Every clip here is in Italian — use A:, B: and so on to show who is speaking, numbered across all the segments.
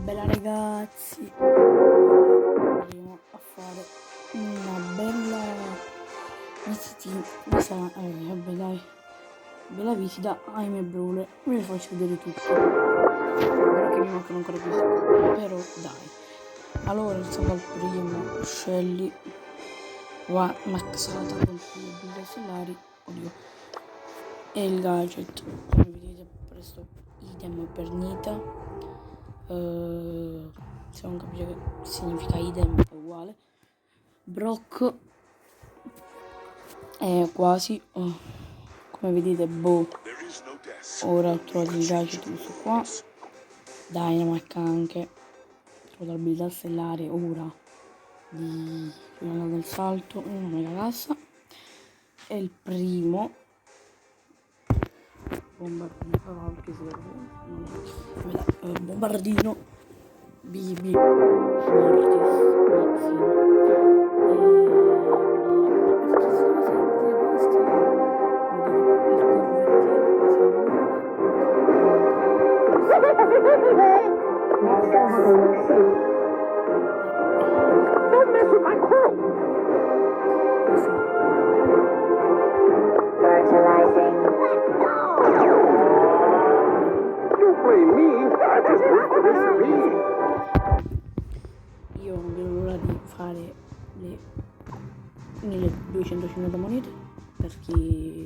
A: Bella ragazzi, andremo a fare una bella visita, vabbè dai, bella visita ai miei brawler. Vi faccio vedere tutto, ora che mi mancano ancora più secondi, però dai. Allora iniziamo dal primo, Shelly, qua maxata con le abilità stellari, oddio, e il gadget, come vedete ho preso idem per Nita. Se non capite che significa idem è uguale. Brock è quasi come vedete ora ho trovato il gadget questo qua. Dynamite anche trovato l'abilità stellare ora di finale del salto, una mega cassa. È il primo bombardino, bombardino BB Mortis Io non vedo l'ora di fare le 1250 monete perché mi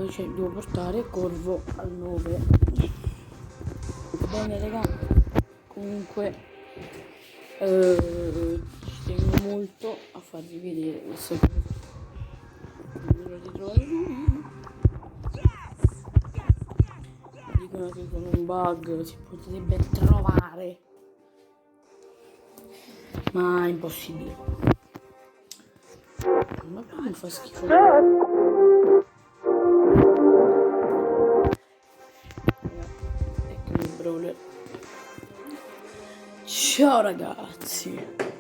A: cioè devo portare Corvo al 9. Bene raga, comunque ci tengo molto a farvi vedere queste cose. Non vedo l'ora di trovare lui. Dicono che con un bug si potrebbe trovare, ma è impossibile. Ma più mi fa schifo. Ecco il brawler. Ciao ragazzi.